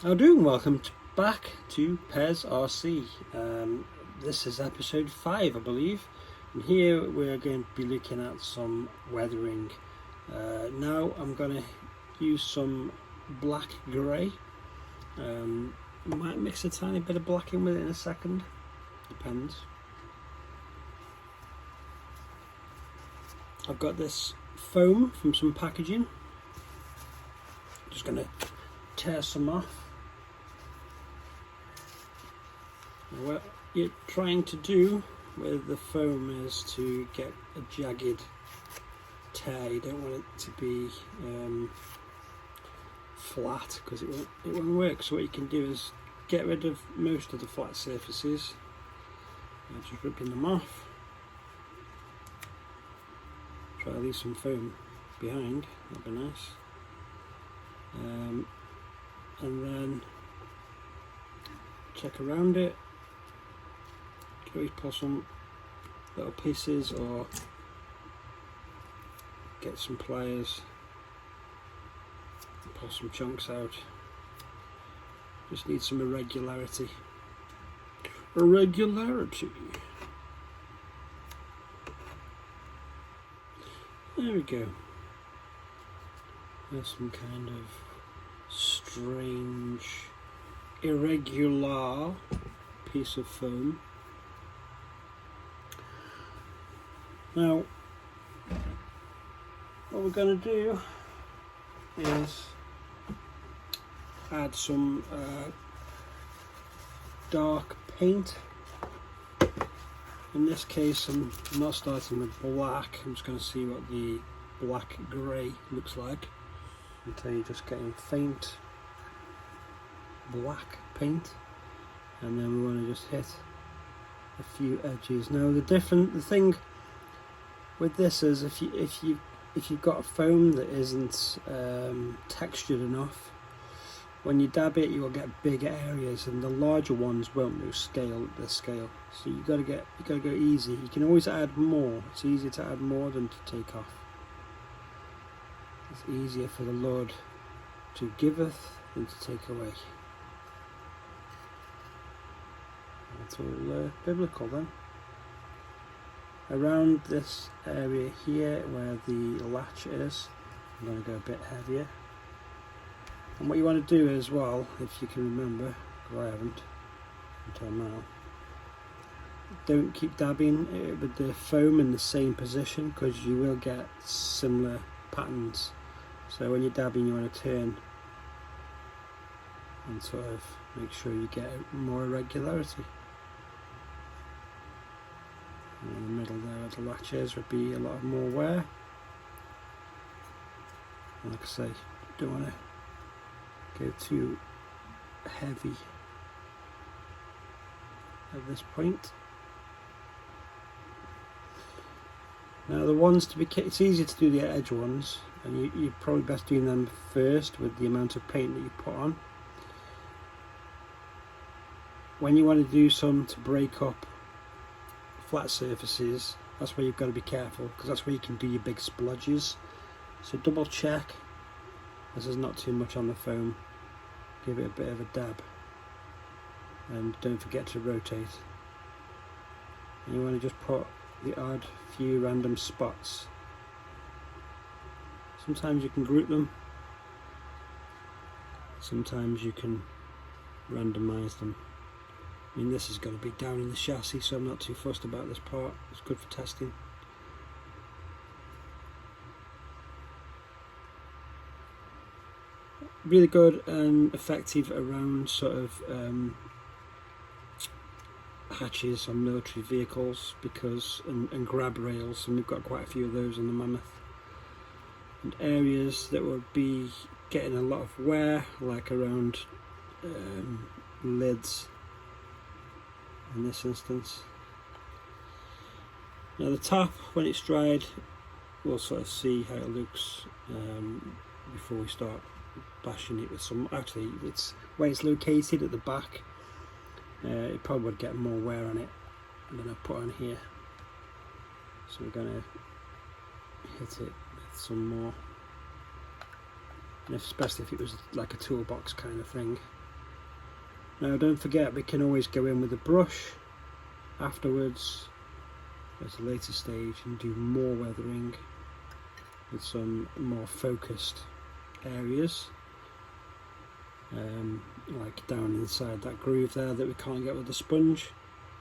How do? Welcome back to Pez RC. This is episode 5, I believe, and here we're going to be looking at some weathering. Now I'm going to use some black grey. Might mix a tiny bit of black in with it in a second, depends. I've got this foam from some packaging. Just going to tear some off. What you're trying to do with the foam is to get a jagged tear. You don't want it to be flat because it won't work. So what you can do is get rid of most of the flat surfaces. Just ripping them off. Try to leave some foam behind, that'd be nice. And then check around it. You can always pull some little pieces or get some pliers, pull some chunks out. Just need some irregularity. There we go. There's some kind of strange, irregular piece of foam. Now, what we're going to do is add some dark paint. In this case, I'm not starting with black. I'm just going to see what the black grey looks like until you're just getting faint black paint, and then we want to just hit a few edges. Now the thing with this is if you've got a foam that isn't textured enough, when you dab it you will get bigger areas, and the larger ones won't lose scale. So you gotta go easy. You can always add more. It's easier to add more than to take off. It's easier for the Lord to giveth than to take away. That's all biblical then. Around this area here where the latch is, I'm going to go a bit heavier. And what you want to do as well, if you can remember, because I haven't until now, don't keep dabbing with the foam in the same position, because you will get similar patterns. So when you're dabbing, you want to turn and sort of make sure you get more irregularity. And in the middle there where the latch is would be a lot more wear. And like I say, don't want to go too heavy at this point. Now the ones to be, it's easier to do the edge ones, and you're probably best doing them first with the amount of paint that you put on. When you want to do some to break up flat surfaces, that's where you've got to be careful, because that's where you can do your big splodges. So double check this is not too much on the foam. Give it a bit of a dab, and don't forget to rotate. And you want to just put the odd few random spots. Sometimes you can group them, sometimes you can randomize them. I mean, this is going to be down in the chassis, so I'm not too fussed about this part. It's good for testing. Really good and effective around sort of hatches on military vehicles, because and grab rails, and we've got quite a few of those on the Mammoth. And areas that would be getting a lot of wear, like around lids in this instance. Now the top, when it's dried, we'll sort of see how it looks before we start bashing it with some. Actually, it's where it's located at the back, it probably would get more wear on it than I put on here. So we're going to hit it with some more, and especially if it was like a toolbox kind of thing, Now don't forget, we can always go in with a brush afterwards at a later stage and do more weathering with some more focused areas, like down inside that groove there that we can't get with the sponge,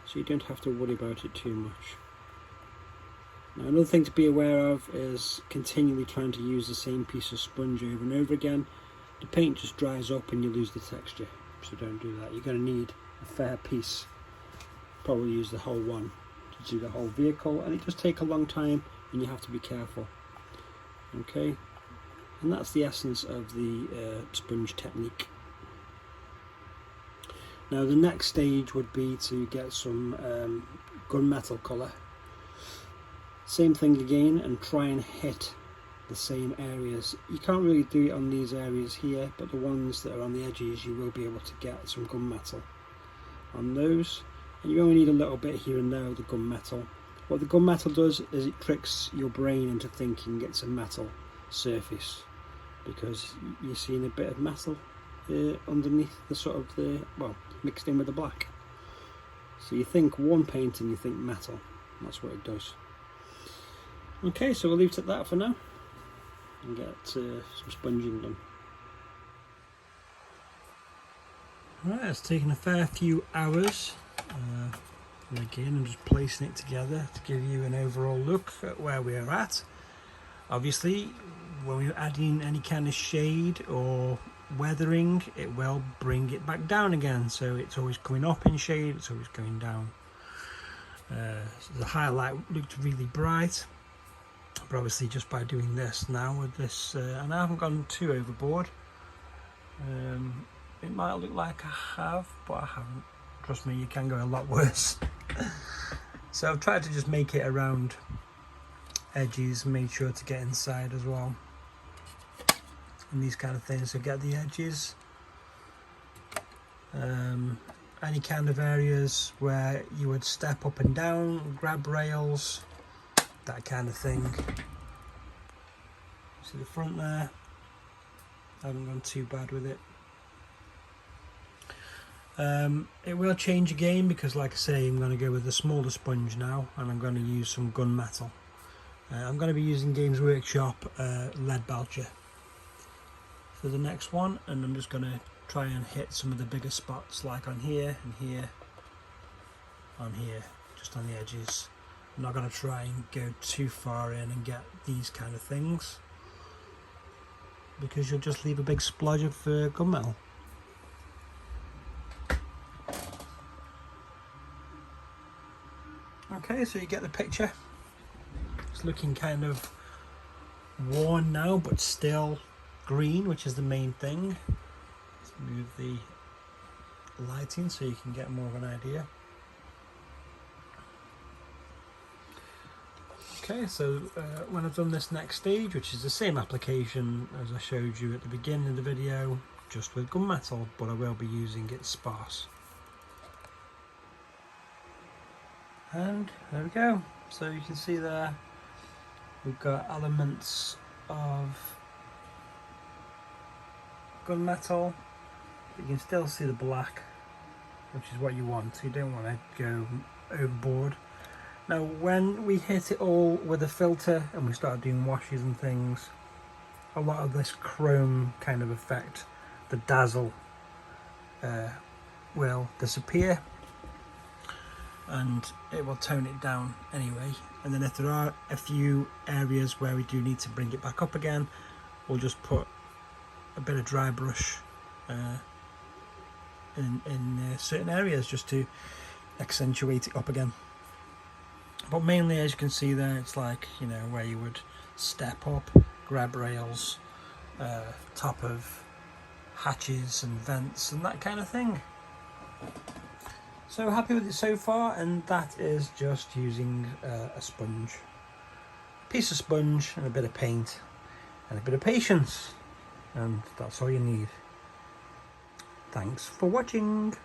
so you don't have to worry about it too much. Now another thing to be aware of is continually trying to use the same piece of sponge over and over again. The paint just dries up and you lose the texture, so don't do that. You're going to need a fair piece, probably use the whole one to do the whole vehicle, and it does take a long time and you have to be careful. Okay, and that's the essence of the sponge technique. Now the next stage would be to get some gunmetal colour. Same thing again, and try and hit the same areas. You can't really do it on these areas here, but the ones that are on the edges you will be able to get some gunmetal on those, and you only need a little bit here and there with the gunmetal. What the gunmetal does is it tricks your brain into thinking it's a metal surface, because you're seeing a bit of metal underneath the sort of the, well, mixed in with the black. So you think one paint and you think metal. That's what it does. Okay, so we'll leave it at that for now and get some sponging done. Right, it's taken a fair few hours. And again, I'm just placing it together to give you an overall look at where we're at. Obviously, when we're adding any kind of shade or weathering, it will bring it back down again. So it's always coming up in shade, it's always going down. So the highlight looked really bright, but obviously just by doing this now with this, and I haven't gone too overboard. It might look like I have, but I haven't. Trust me, you can go a lot worse. So I've tried to just make it around edges, made sure to get inside as well, and these kind of things. So get the edges, any kind of areas where you would step up and down, grab rails, that kind of thing. See the front there, I haven't gone too bad with it. It will change again because, like I say, I'm going to go with a smaller sponge now, and I'm going to use some gunmetal. I'm going to be using Games Workshop lead belcher for the next one, and I'm just going to try and hit some of the bigger spots, like on here and here, on here, just on the edges. I'm not going to try and go too far in and get these kind of things, because you'll just leave a big splodge of gunmetal. Okay, so you get the picture. It's looking kind of worn now, but still green, which is the main thing. Let's move the lighting so you can get more of an idea. Okay, so when I've done this next stage, which is the same application as I showed you at the beginning of the video, just with gunmetal, but I will be using it sparse. And there we go. So you can see there we've got elements of gunmetal, but you can still see the black, which is what you want. So you don't want to go overboard. Now when we hit it all with a filter and we start doing washes and things, a lot of this chrome kind of effect, the dazzle, will disappear, and it will tone it down anyway. And then if there are a few areas where we do need to bring it back up again, we'll just put a bit of dry brush in certain areas just to accentuate it up again. But mainly, as you can see there, it's like, you know, where you would step up, grab rails, top of hatches and vents and that kind of thing. So happy with it so far, and that is just using a sponge, a piece of sponge and a bit of paint and a bit of patience, and that's all you need. Thanks for watching.